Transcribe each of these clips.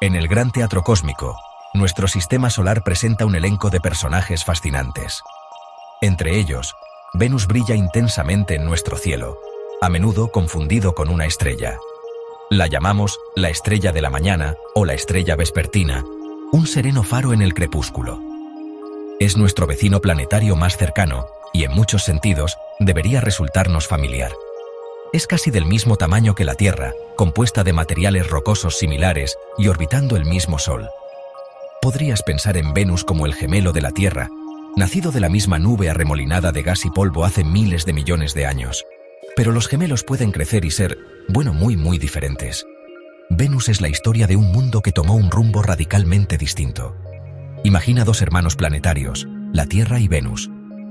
En el gran teatro cósmico, nuestro sistema solar presenta un elenco de personajes fascinantes. Entre ellos, Venus brilla intensamente en nuestro cielo, a menudo confundido con una estrella. La llamamos la estrella de la mañana o la estrella vespertina, un sereno faro en el crepúsculo. Es nuestro vecino planetario más cercano y en muchos sentidos debería resultarnos familiar. Es casi del mismo tamaño que la Tierra, compuesta de materiales rocosos similares y orbitando el mismo Sol. Podrías pensar en Venus como el gemelo de la Tierra, nacido de la misma nube arremolinada de gas y polvo hace miles de millones de años. Pero los gemelos pueden crecer y ser, muy diferentes. Venus es la historia de un mundo que tomó un rumbo radicalmente distinto. Imagina dos hermanos planetarios, la Tierra y Venus.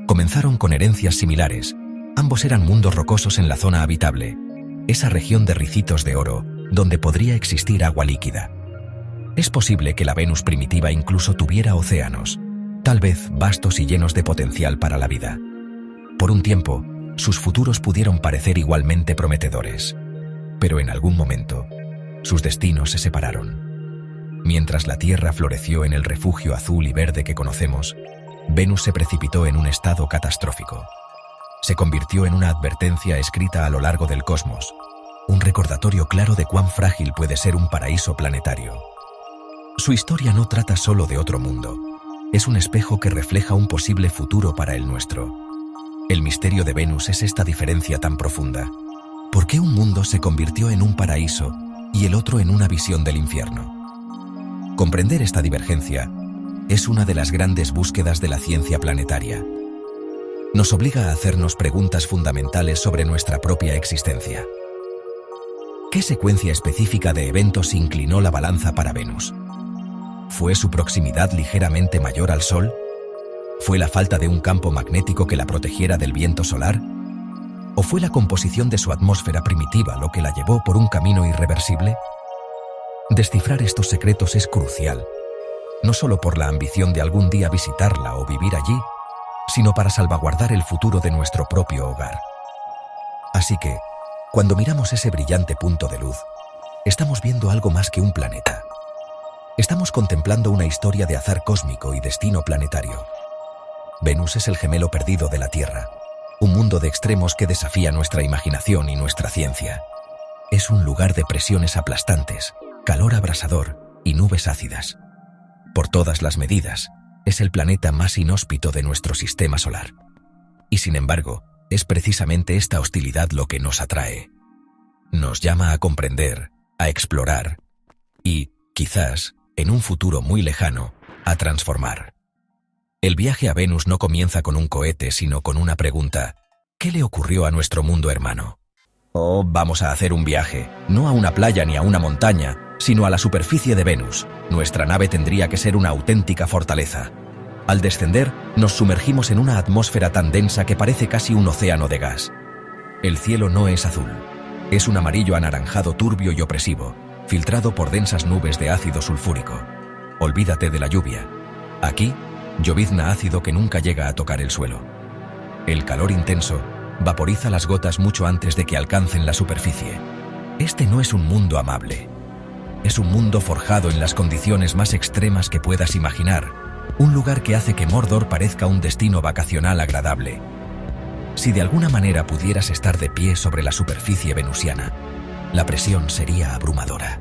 Comenzaron con herencias similares. Ambos eran mundos rocosos en la zona habitable, esa región de ricitos de oro, donde podría existir agua líquida. Es posible que la Venus primitiva incluso tuviera océanos, tal vez vastos y llenos de potencial para la vida. Por un tiempo, sus futuros pudieron parecer igualmente prometedores, pero en algún momento, sus destinos se separaron. Mientras la Tierra floreció en el refugio azul y verde que conocemos, Venus se precipitó en un estado catastrófico. Se convirtió en una advertencia escrita a lo largo del cosmos, un recordatorio claro de cuán frágil puede ser un paraíso planetario. Su historia no trata solo de otro mundo, es un espejo que refleja un posible futuro para el nuestro. El misterio de Venus es esta diferencia tan profunda. ¿Por qué un mundo se convirtió en un paraíso y el otro en una visión del infierno? Comprender esta divergencia es una de las grandes búsquedas de la ciencia planetaria. Nos obliga a hacernos preguntas fundamentales sobre nuestra propia existencia. ¿Qué secuencia específica de eventos inclinó la balanza para Venus? ¿Fue su proximidad ligeramente mayor al Sol? ¿Fue la falta de un campo magnético que la protegiera del viento solar? ¿O fue la composición de su atmósfera primitiva lo que la llevó por un camino irreversible? Descifrar estos secretos es crucial, no solo por la ambición de algún día visitarla o vivir allí, sino para salvaguardar el futuro de nuestro propio hogar. Así que, cuando miramos ese brillante punto de luz, estamos viendo algo más que un planeta. Estamos contemplando una historia de azar cósmico y destino planetario. Venus es el gemelo perdido de la Tierra, un mundo de extremos que desafía nuestra imaginación y nuestra ciencia. Es un lugar de presiones aplastantes, calor abrasador y nubes ácidas. Por todas las medidas, es el planeta más inhóspito de nuestro sistema solar. Y sin embargo, es precisamente esta hostilidad lo que nos atrae. Nos llama a comprender, a explorar y, quizás, en un futuro muy lejano, a transformar. El viaje a Venus no comienza con un cohete, sino con una pregunta: ¿qué le ocurrió a nuestro mundo hermano? Oh, vamos a hacer un viaje, no a una playa ni a una montaña, sino a la superficie de Venus. Nuestra nave tendría que ser una auténtica fortaleza. Al descender, nos sumergimos en una atmósfera tan densa que parece casi un océano de gas. El cielo no es azul, es un amarillo anaranjado turbio y opresivo, filtrado por densas nubes de ácido sulfúrico. Olvídate de la lluvia. Aquí, llovizna ácido que nunca llega a tocar el suelo. El calor intenso vaporiza las gotas mucho antes de que alcancen la superficie. Este no es un mundo amable. Es un mundo forjado en las condiciones más extremas que puedas imaginar, un lugar que hace que Mordor parezca un destino vacacional agradable. Si de alguna manera pudieras estar de pie sobre la superficie venusiana, la presión sería abrumadora.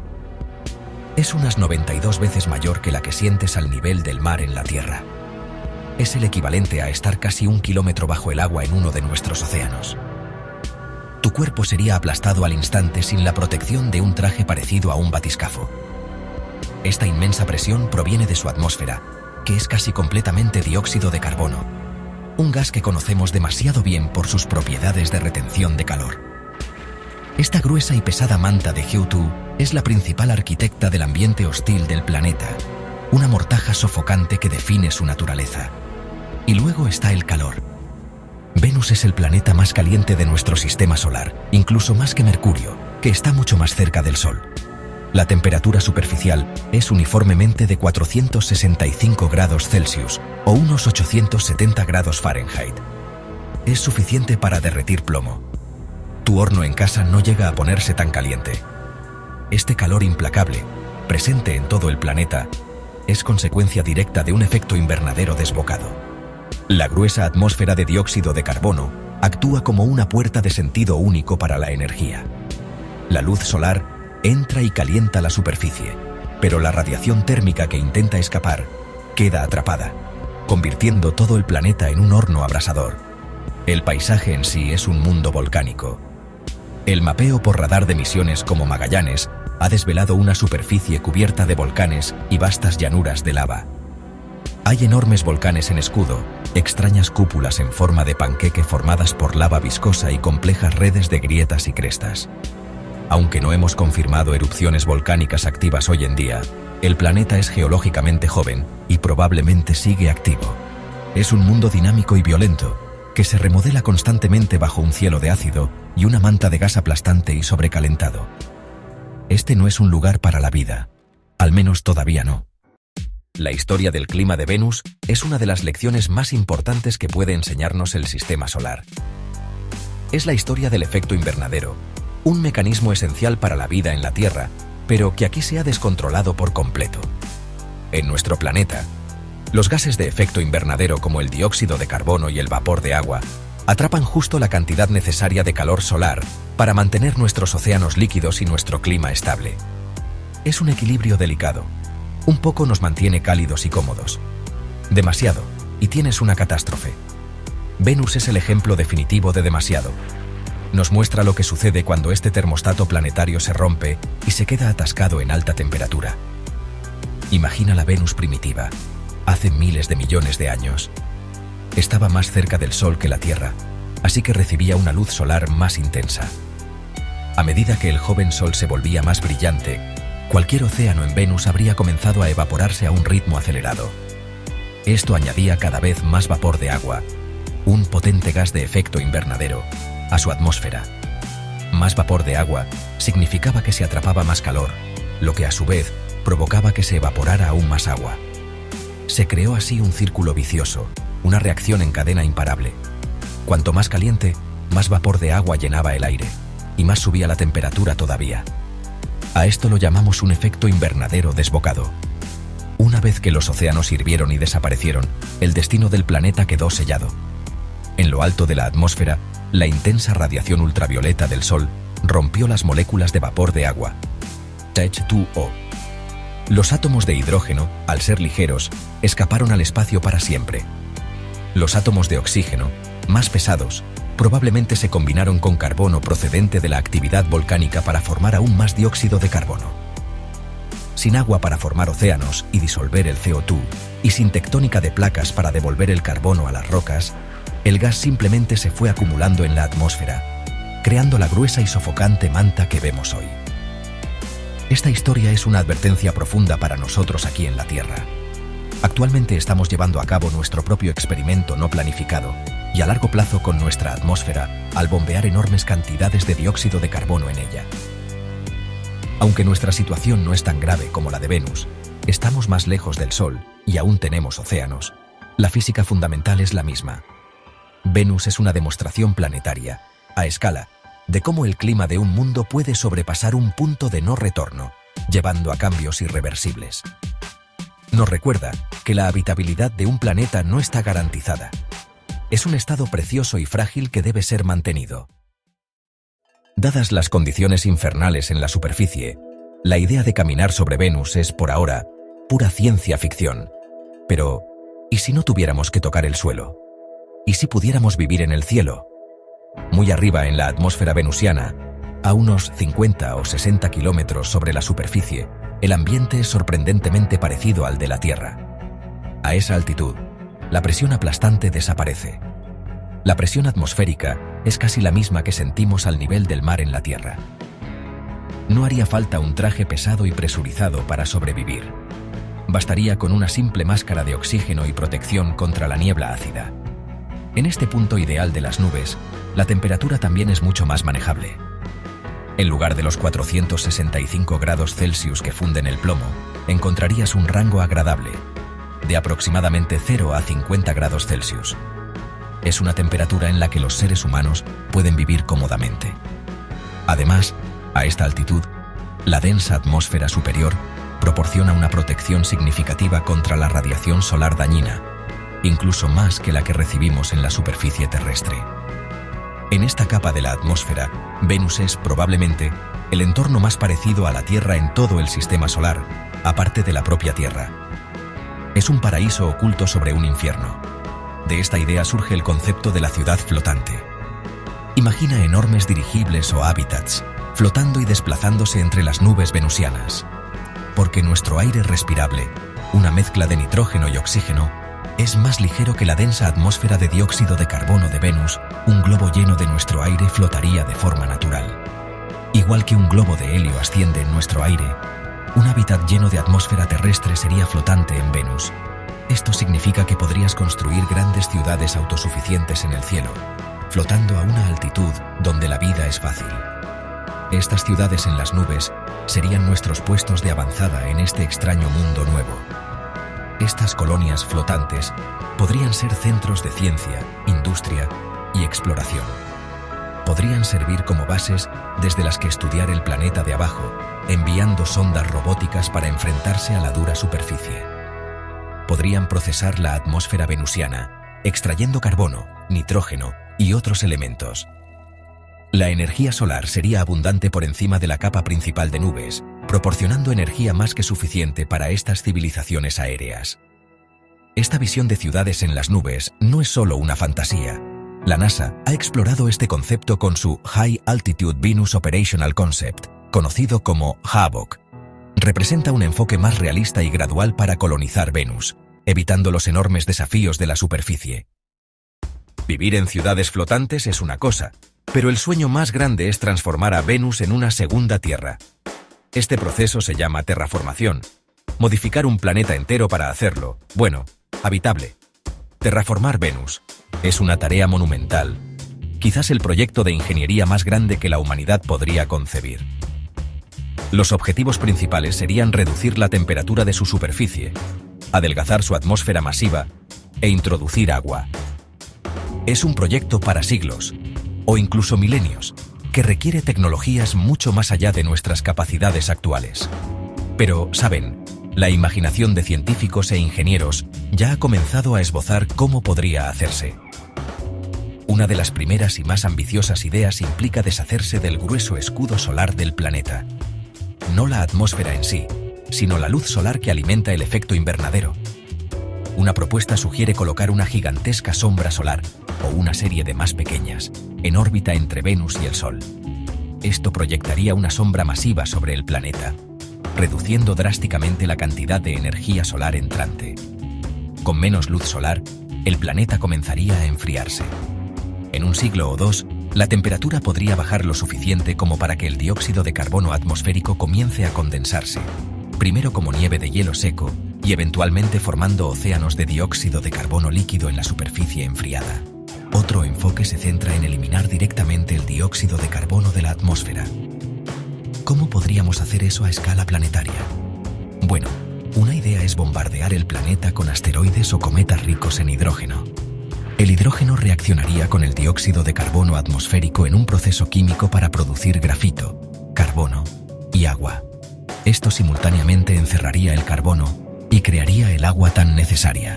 Es unas 92 veces mayor que la que sientes al nivel del mar en la Tierra. Es el equivalente a estar casi 1 kilómetro bajo el agua en uno de nuestros océanos. Tu cuerpo sería aplastado al instante sin la protección de un traje parecido a un batiscafo. Esta inmensa presión proviene de su atmósfera, que es casi completamente dióxido de carbono, un gas que conocemos demasiado bien por sus propiedades de retención de calor. Esta gruesa y pesada manta de Heu-2 es la principal arquitecta del ambiente hostil del planeta, una mortaja sofocante que define su naturaleza. Y luego está el calor. Venus es el planeta más caliente de nuestro sistema solar, incluso más que Mercurio, que está mucho más cerca del Sol. La temperatura superficial es uniformemente de 465 grados Celsius o unos 870 grados Fahrenheit. Es suficiente para derretir plomo. Tu horno en casa no llega a ponerse tan caliente. Este calor implacable presente en todo el planeta, es consecuencia directa de un efecto invernadero desbocado. La gruesa atmósfera de dióxido de carbono actúa como una puerta de sentido único para la energía. La luz solar entra y calienta la superficie, pero la radiación térmica que intenta escapar queda atrapada, convirtiendo todo el planeta en un horno abrasador. El paisaje en sí es un mundo volcánico. El mapeo por radar de misiones como Magallanes ha desvelado una superficie cubierta de volcanes y vastas llanuras de lava. Hay enormes volcanes en escudo, extrañas cúpulas en forma de panqueque formadas por lava viscosa y complejas redes de grietas y crestas. Aunque no hemos confirmado erupciones volcánicas activas hoy en día, el planeta es geológicamente joven y probablemente sigue activo. Es un mundo dinámico y violento, que se remodela constantemente bajo un cielo de ácido y una manta de gas aplastante y sobrecalentado. Este no es un lugar para la vida, al menos todavía no. La historia del clima de Venus es una de las lecciones más importantes que puede enseñarnos el sistema solar. Es la historia del efecto invernadero, un mecanismo esencial para la vida en la Tierra, pero que aquí se ha descontrolado por completo. En nuestro planeta, los gases de efecto invernadero como el dióxido de carbono y el vapor de agua atrapan justo la cantidad necesaria de calor solar para mantener nuestros océanos líquidos y nuestro clima estable. Es un equilibrio delicado. Un poco nos mantiene cálidos y cómodos. Demasiado, y tienes una catástrofe. Venus es el ejemplo definitivo de demasiado. Nos muestra lo que sucede cuando este termostato planetario se rompe y se queda atascado en alta temperatura. Imagina la Venus primitiva, hace miles de millones de años. Estaba más cerca del Sol que la Tierra, así que recibía una luz solar más intensa. A medida que el joven Sol se volvía más brillante, cualquier océano en Venus habría comenzado a evaporarse a un ritmo acelerado. Esto añadía cada vez más vapor de agua, un potente gas de efecto invernadero, a su atmósfera. Más vapor de agua significaba que se atrapaba más calor, lo que a su vez provocaba que se evaporara aún más agua. Se creó así un círculo vicioso, una reacción en cadena imparable. Cuanto más caliente, más vapor de agua llenaba el aire, y más subía la temperatura todavía. A esto lo llamamos un efecto invernadero desbocado. Una vez que los océanos hirvieron y desaparecieron, el destino del planeta quedó sellado. En lo alto de la atmósfera, la intensa radiación ultravioleta del Sol rompió las moléculas de vapor de agua, H2O. Los átomos de hidrógeno, al ser ligeros, escaparon al espacio para siempre. Los átomos de oxígeno, más pesados, probablemente se combinaron con carbono procedente de la actividad volcánica para formar aún más dióxido de carbono. Sin agua para formar océanos y disolver el CO2, y sin tectónica de placas para devolver el carbono a las rocas, el gas simplemente se fue acumulando en la atmósfera, creando la gruesa y sofocante manta que vemos hoy. Esta historia es una advertencia profunda para nosotros aquí en la Tierra. Actualmente estamos llevando a cabo nuestro propio experimento no planificado y a largo plazo con nuestra atmósfera al bombear enormes cantidades de dióxido de carbono en ella. Aunque nuestra situación no es tan grave como la de Venus, estamos más lejos del Sol y aún tenemos océanos. La física fundamental es la misma. Venus es una demostración planetaria, a escala, de cómo el clima de un mundo puede sobrepasar un punto de no retorno, llevando a cambios irreversibles. Nos recuerda que la habitabilidad de un planeta no está garantizada. Es un estado precioso y frágil que debe ser mantenido. Dadas las condiciones infernales en la superficie, la idea de caminar sobre Venus es, por ahora, pura ciencia ficción. Pero, ¿y si no tuviéramos que tocar el suelo? ¿Y si pudiéramos vivir en el cielo? Muy arriba en la atmósfera venusiana, a unos 50 o 60 kilómetros sobre la superficie, el ambiente es sorprendentemente parecido al de la Tierra. A esa altitud, la presión aplastante desaparece. La presión atmosférica es casi la misma que sentimos al nivel del mar en la Tierra. No haría falta un traje pesado y presurizado para sobrevivir. Bastaría con una simple máscara de oxígeno y protección contra la niebla ácida. En este punto ideal de las nubes, la temperatura también es mucho más manejable. En lugar de los 465 grados Celsius que funden el plomo, encontrarías un rango agradable, de aproximadamente 0 a 50 grados Celsius. Es una temperatura en la que los seres humanos pueden vivir cómodamente. Además, a esta altitud, la densa atmósfera superior proporciona una protección significativa contra la radiación solar dañina, incluso más que la que recibimos en la superficie terrestre. En esta capa de la atmósfera, Venus es, probablemente, el entorno más parecido a la Tierra en todo el sistema solar, aparte de la propia Tierra. Es un paraíso oculto sobre un infierno. De esta idea surge el concepto de la ciudad flotante. Imagina enormes dirigibles o hábitats, flotando y desplazándose entre las nubes venusianas. Porque nuestro aire respirable, una mezcla de nitrógeno y oxígeno, es más ligero que la densa atmósfera de dióxido de carbono de Venus. Un globo lleno de nuestro aire flotaría de forma natural. Igual que un globo de helio asciende en nuestro aire, un hábitat lleno de atmósfera terrestre sería flotante en Venus. Esto significa que podrías construir grandes ciudades autosuficientes en el cielo, flotando a una altitud donde la vida es fácil. Estas ciudades en las nubes serían nuestros puestos de avanzada en este extraño mundo nuevo. Estas colonias flotantes podrían ser centros de ciencia, industria y exploración. Podrían servir como bases desde las que estudiar el planeta de abajo, enviando sondas robóticas para enfrentarse a la dura superficie. Podrían procesar la atmósfera venusiana, extrayendo carbono, nitrógeno y otros elementos. La energía solar sería abundante por encima de la capa principal de nubes, proporcionando energía más que suficiente para estas civilizaciones aéreas. Esta visión de ciudades en las nubes no es solo una fantasía. La NASA ha explorado este concepto con su High Altitude Venus Operational Concept, conocido como HAVOC. Representa un enfoque más realista y gradual para colonizar Venus, evitando los enormes desafíos de la superficie. Vivir en ciudades flotantes es una cosa, pero el sueño más grande es transformar a Venus en una segunda Tierra. Este proceso se llama terraformación. Modificar un planeta entero para hacerlo, bueno, habitable. Terraformar Venus es una tarea monumental, quizás el proyecto de ingeniería más grande que la humanidad podría concebir. Los objetivos principales serían reducir la temperatura de su superficie, adelgazar su atmósfera masiva e introducir agua. Es un proyecto para siglos, o incluso milenios, que requiere tecnologías mucho más allá de nuestras capacidades actuales. Pero, ¿saben? La imaginación de científicos e ingenieros ya ha comenzado a esbozar cómo podría hacerse. Una de las primeras y más ambiciosas ideas implica deshacerse del grueso escudo solar del planeta. No la atmósfera en sí, sino la luz solar que alimenta el efecto invernadero. Una propuesta sugiere colocar una gigantesca sombra solar, o una serie de más pequeñas, en órbita entre Venus y el Sol. Esto proyectaría una sombra masiva sobre el planeta, reduciendo drásticamente la cantidad de energía solar entrante. Con menos luz solar, el planeta comenzaría a enfriarse. En un siglo o dos, la temperatura podría bajar lo suficiente como para que el dióxido de carbono atmosférico comience a condensarse, primero como nieve de hielo seco y eventualmente formando océanos de dióxido de carbono líquido en la superficie enfriada. Otro enfoque se centra en eliminar directamente el dióxido de carbono de la atmósfera. ¿Cómo podríamos hacer eso a escala planetaria? Bueno, una idea es bombardear el planeta con asteroides o cometas ricos en hidrógeno. El hidrógeno reaccionaría con el dióxido de carbono atmosférico en un proceso químico para producir grafito, carbono y agua. Esto simultáneamente encerraría el carbono y crearía el agua tan necesaria.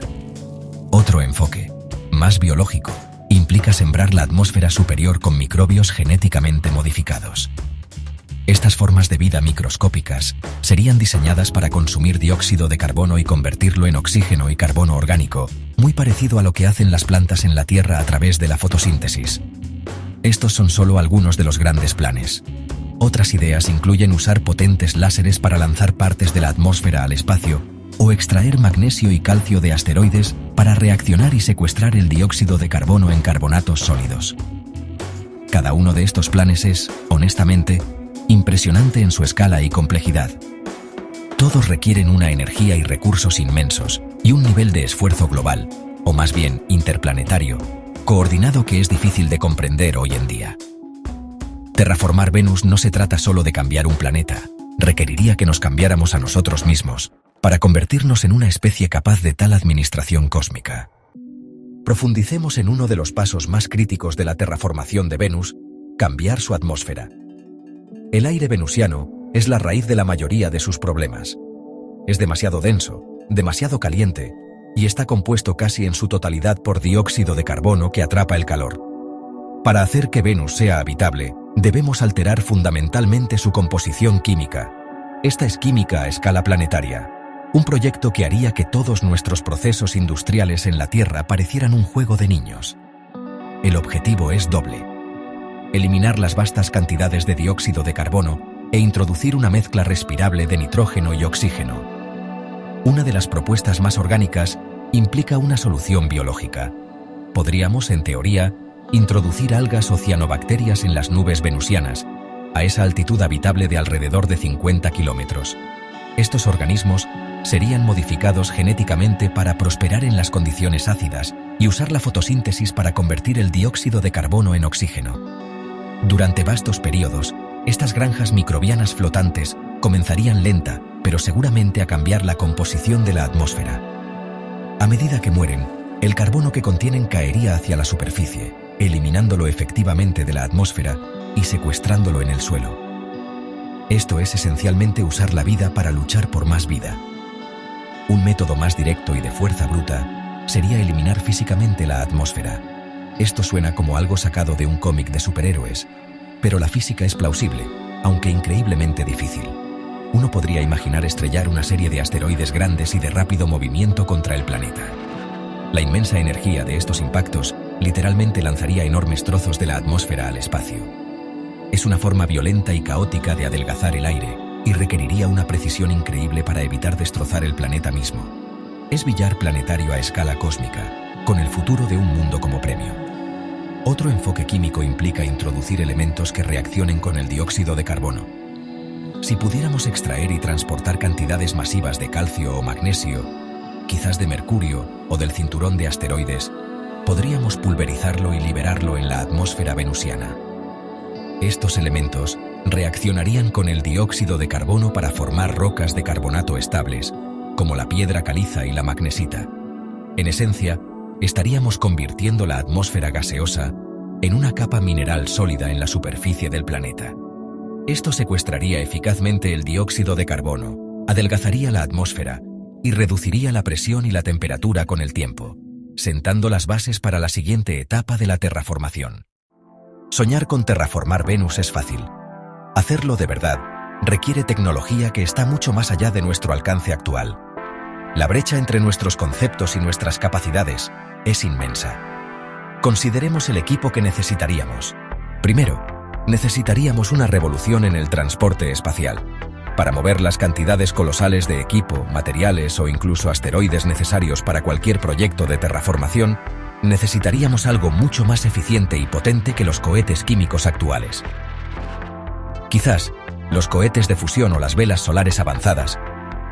Otro enfoque, más biológico, implica sembrar la atmósfera superior con microbios genéticamente modificados. Estas formas de vida microscópicas serían diseñadas para consumir dióxido de carbono y convertirlo en oxígeno y carbono orgánico, muy parecido a lo que hacen las plantas en la Tierra a través de la fotosíntesis. Estos son solo algunos de los grandes planes. Otras ideas incluyen usar potentes láseres para lanzar partes de la atmósfera al espacio o extraer magnesio y calcio de asteroides para reaccionar y secuestrar el dióxido de carbono en carbonatos sólidos. Cada uno de estos planes es, honestamente, impresionante en su escala y complejidad. Todos requieren una energía y recursos inmensos y un nivel de esfuerzo global, o más bien interplanetario, coordinado que es difícil de comprender hoy en día. Terraformar Venus no se trata solo de cambiar un planeta, requeriría que nos cambiáramos a nosotros mismos, para convertirnos en una especie capaz de tal administración cósmica. Profundicemos en uno de los pasos más críticos de la terraformación de Venus: cambiar su atmósfera. El aire venusiano es la raíz de la mayoría de sus problemas. Es demasiado denso, demasiado caliente, y está compuesto casi en su totalidad por dióxido de carbono que atrapa el calor. Para hacer que Venus sea habitable, debemos alterar fundamentalmente su composición química. Esta es química a escala planetaria, un proyecto que haría que todos nuestros procesos industriales en la Tierra parecieran un juego de niños. El objetivo es doble: eliminar las vastas cantidades de dióxido de carbono e introducir una mezcla respirable de nitrógeno y oxígeno. Una de las propuestas más orgánicas implica una solución biológica. Podríamos, en teoría, introducir algas o cianobacterias en las nubes venusianas, a esa altitud habitable de alrededor de 50 kilómetros. Estos organismos serían modificados genéticamente para prosperar en las condiciones ácidas y usar la fotosíntesis para convertir el dióxido de carbono en oxígeno. Durante vastos periodos, estas granjas microbianas flotantes comenzarían lenta, pero seguramente a cambiar la composición de la atmósfera. A medida que mueren, el carbono que contienen caería hacia la superficie, eliminándolo efectivamente de la atmósfera y secuestrándolo en el suelo. Esto es esencialmente usar la vida para luchar por más vida. Un método más directo y de fuerza bruta sería eliminar físicamente la atmósfera. Esto suena como algo sacado de un cómic de superhéroes, pero la física es plausible, aunque increíblemente difícil. Uno podría imaginar estrellar una serie de asteroides grandes y de rápido movimiento contra el planeta. La inmensa energía de estos impactos literalmente lanzaría enormes trozos de la atmósfera al espacio. Es una forma violenta y caótica de adelgazar el aire y requeriría una precisión increíble para evitar destrozar el planeta mismo. Es billar planetario a escala cósmica, con el futuro de un mundo como premio. Otro enfoque químico implica introducir elementos que reaccionen con el dióxido de carbono. Si pudiéramos extraer y transportar cantidades masivas de calcio o magnesio, quizás de mercurio o del cinturón de asteroides, podríamos pulverizarlo y liberarlo en la atmósfera venusiana. Estos elementos reaccionarían con el dióxido de carbono para formar rocas de carbonato estables, como la piedra caliza y la magnesita. En esencia, estaríamos convirtiendo la atmósfera gaseosa en una capa mineral sólida en la superficie del planeta. Esto secuestraría eficazmente el dióxido de carbono, adelgazaría la atmósfera y reduciría la presión y la temperatura con el tiempo, sentando las bases para la siguiente etapa de la terraformación. Soñar con terraformar Venus es fácil. Hacerlo de verdad requiere tecnología que está mucho más allá de nuestro alcance actual. La brecha entre nuestros conceptos y nuestras capacidades es inmensa. Consideremos el equipo que necesitaríamos. Primero, necesitaríamos una revolución en el transporte espacial. Para mover las cantidades colosales de equipo, materiales o incluso asteroides necesarios para cualquier proyecto de terraformación, necesitaríamos algo mucho más eficiente y potente que los cohetes químicos actuales. Quizás, los cohetes de fusión o las velas solares avanzadas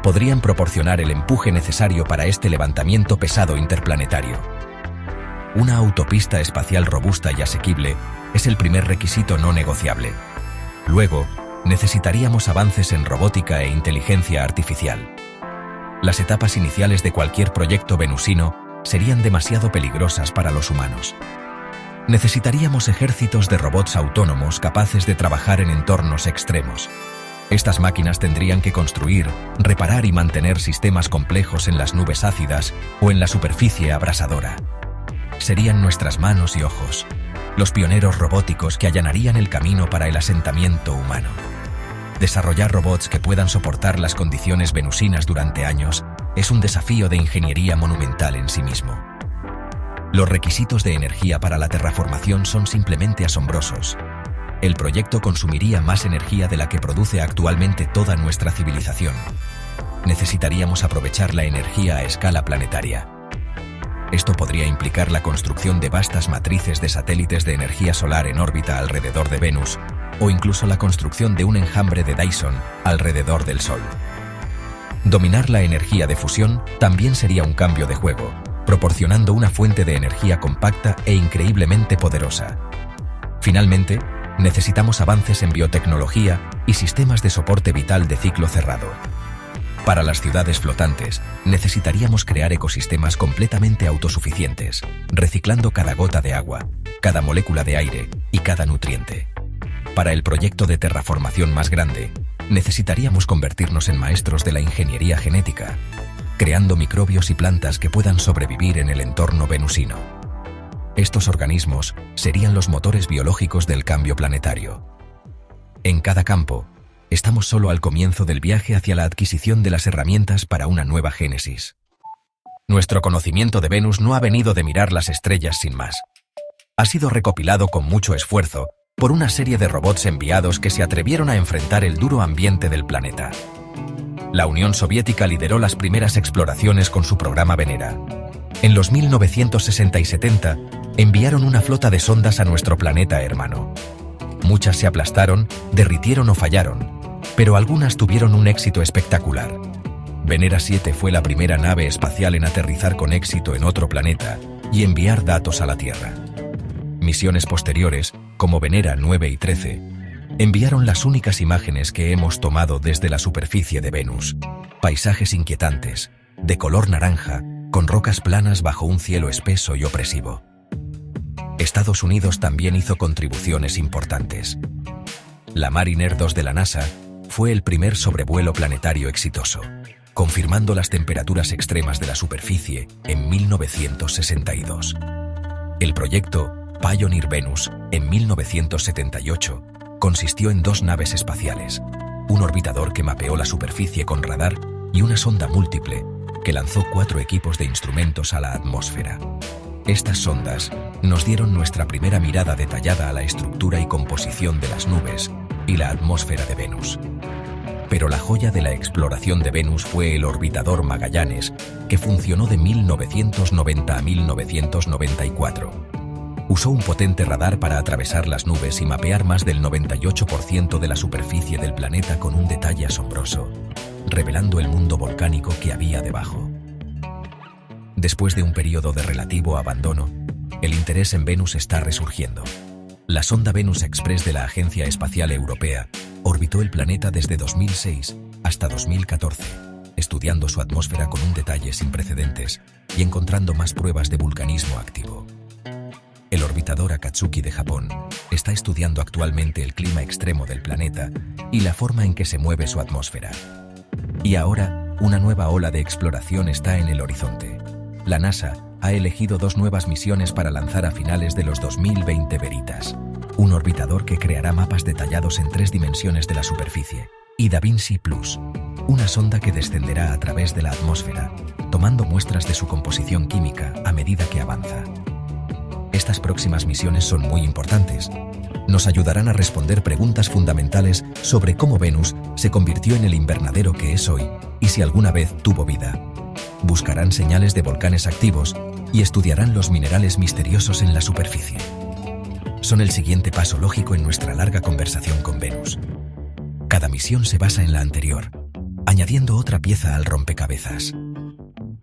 podrían proporcionar el empuje necesario para este levantamiento pesado interplanetario. Una autopista espacial robusta y asequible es el primer requisito no negociable. Luego, necesitaríamos avances en robótica e inteligencia artificial. Las etapas iniciales de cualquier proyecto venusino serían demasiado peligrosas para los humanos. Necesitaríamos ejércitos de robots autónomos capaces de trabajar en entornos extremos. Estas máquinas tendrían que construir, reparar y mantener sistemas complejos en las nubes ácidas o en la superficie abrasadora. Serían nuestras manos y ojos, los pioneros robóticos que allanarían el camino para el asentamiento humano. Desarrollar robots que puedan soportar las condiciones venusinas durante años es un desafío de ingeniería monumental en sí mismo. Los requisitos de energía para la terraformación son simplemente asombrosos. El proyecto consumiría más energía de la que produce actualmente toda nuestra civilización. Necesitaríamos aprovechar la energía a escala planetaria. Esto podría implicar la construcción de vastas matrices de satélites de energía solar en órbita alrededor de Venus, o incluso la construcción de un enjambre de Dyson alrededor del Sol. Dominar la energía de fusión también sería un cambio de juego, proporcionando una fuente de energía compacta e increíblemente poderosa. Finalmente, necesitamos avances en biotecnología y sistemas de soporte vital de ciclo cerrado. Para las ciudades flotantes, necesitaríamos crear ecosistemas completamente autosuficientes, reciclando cada gota de agua, cada molécula de aire y cada nutriente. Para el proyecto de terraformación más grande, necesitaríamos convertirnos en maestros de la ingeniería genética, creando microbios y plantas que puedan sobrevivir en el entorno venusino. Estos organismos serían los motores biológicos del cambio planetario. En cada campo, estamos solo al comienzo del viaje hacia la adquisición de las herramientas para una nueva génesis. Nuestro conocimiento de Venus no ha venido de mirar las estrellas sin más. Ha sido recopilado con mucho esfuerzo por una serie de robots enviados que se atrevieron a enfrentar el duro ambiente del planeta. La Unión Soviética lideró las primeras exploraciones con su programa Venera. En los 1960 y 70, enviaron una flota de sondas a nuestro planeta hermano. Muchas se aplastaron, derritieron o fallaron, pero algunas tuvieron un éxito espectacular. Venera 7 fue la primera nave espacial en aterrizar con éxito en otro planeta y enviar datos a la Tierra. Misiones posteriores, como Venera 9 y 13, enviaron las únicas imágenes que hemos tomado desde la superficie de Venus. Paisajes inquietantes, de color naranja, con rocas planas bajo un cielo espeso y opresivo. Estados Unidos también hizo contribuciones importantes. La Mariner 2 de la NASA fue el primer sobrevuelo planetario exitoso, confirmando las temperaturas extremas de la superficie en 1962. El proyecto Pioneer Venus, en 1978, consistió en 2 naves espaciales, un orbitador que mapeó la superficie con radar y una sonda múltiple que lanzó 4 equipos de instrumentos a la atmósfera. Estas sondas nos dieron nuestra primera mirada detallada a la estructura y composición de las nubes y la atmósfera de Venus. Pero la joya de la exploración de Venus fue el orbitador Magallanes, que funcionó de 1990 a 1994. Usó un potente radar para atravesar las nubes y mapear más del 98% de la superficie del planeta con un detalle asombroso, revelando el mundo volcánico que había debajo. Después de un periodo de relativo abandono, el interés en Venus está resurgiendo. La sonda Venus Express de la Agencia Espacial Europea orbitó el planeta desde 2006 hasta 2014, estudiando su atmósfera con un detalle sin precedentes y encontrando más pruebas de vulcanismo activo. El orbitador Akatsuki de Japón está estudiando actualmente el clima extremo del planeta y la forma en que se mueve su atmósfera. Y ahora, una nueva ola de exploración está en el horizonte. La NASA ha elegido 2 nuevas misiones para lanzar a finales de los 2020 Veritas, un orbitador que creará mapas detallados en 3 dimensiones de la superficie, y DaVinci Plus, una sonda que descenderá a través de la atmósfera, tomando muestras de su composición química a medida que avanza. Estas próximas misiones son muy importantes. Nos ayudarán a responder preguntas fundamentales sobre cómo Venus se convirtió en el invernadero que es hoy y si alguna vez tuvo vida. Buscarán señales de volcanes activos y estudiarán los minerales misteriosos en la superficie. Son el siguiente paso lógico en nuestra larga conversación con Venus. Cada misión se basa en la anterior, añadiendo otra pieza al rompecabezas.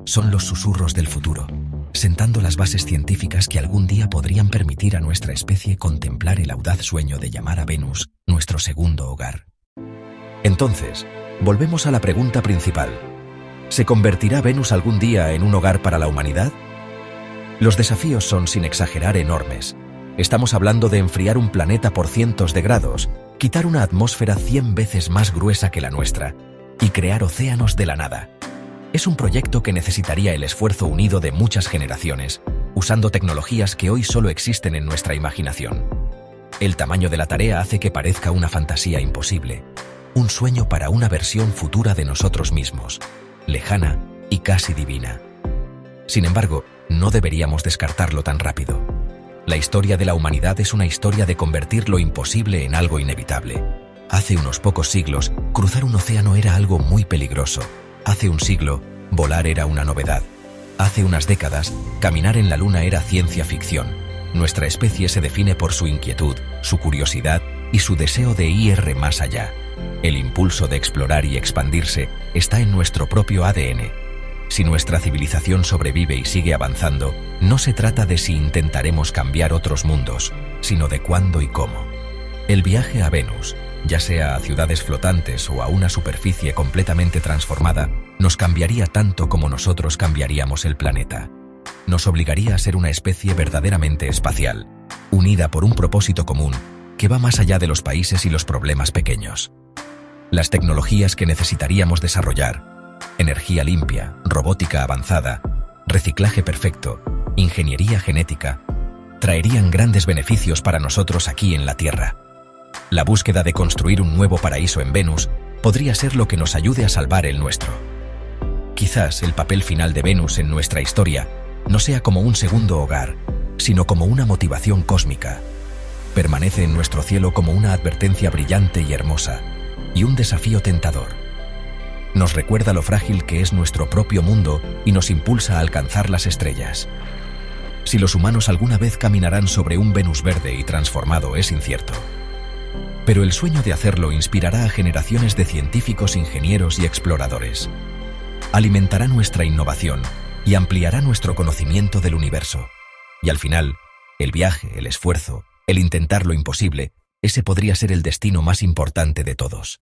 Son los susurros del futuro, sentando las bases científicas que algún día podrían permitir a nuestra especie contemplar el audaz sueño de llamar a Venus nuestro segundo hogar. Entonces, volvemos a la pregunta principal. ¿Se convertirá Venus algún día en un hogar para la humanidad? Los desafíos son, sin exagerar, enormes. Estamos hablando de enfriar un planeta por cientos de grados, quitar una atmósfera 100 veces más gruesa que la nuestra y crear océanos de la nada. Es un proyecto que necesitaría el esfuerzo unido de muchas generaciones, usando tecnologías que hoy solo existen en nuestra imaginación. El tamaño de la tarea hace que parezca una fantasía imposible, un sueño para una versión futura de nosotros mismos, lejana y casi divina. Sin embargo, no deberíamos descartarlo tan rápido. La historia de la humanidad es una historia de convertir lo imposible en algo inevitable. Hace unos pocos siglos, cruzar un océano era algo muy peligroso. Hace un siglo, volar era una novedad. Hace unas décadas, caminar en la Luna era ciencia ficción. Nuestra especie se define por su inquietud, su curiosidad y su deseo de ir más allá. El impulso de explorar y expandirse está en nuestro propio ADN. Si nuestra civilización sobrevive y sigue avanzando, no se trata de si intentaremos cambiar otros mundos, sino de cuándo y cómo. El viaje a Venus, ya sea a ciudades flotantes o a una superficie completamente transformada, nos cambiaría tanto como nosotros cambiaríamos el planeta. Nos obligaría a ser una especie verdaderamente espacial, unida por un propósito común que va más allá de los países y los problemas pequeños. las tecnologías que necesitaríamos desarrollar, energía limpia, robótica avanzada, reciclaje perfecto, ingeniería genética, traerían grandes beneficios para nosotros aquí en la Tierra. La búsqueda de construir un nuevo paraíso en Venus podría ser lo que nos ayude a salvar el nuestro. Quizás el papel final de Venus en nuestra historia no sea como un segundo hogar, sino como una motivación cósmica. Permanece en nuestro cielo como una advertencia brillante y hermosa, y un desafío tentador. Nos recuerda lo frágil que es nuestro propio mundo y nos impulsa a alcanzar las estrellas. Si los humanos alguna vez caminarán sobre un Venus verde y transformado es incierto. Pero el sueño de hacerlo inspirará a generaciones de científicos, ingenieros y exploradores. Alimentará nuestra innovación y ampliará nuestro conocimiento del universo. Y al final, el viaje, el esfuerzo, el intentar lo imposible, ese podría ser el destino más importante de todos.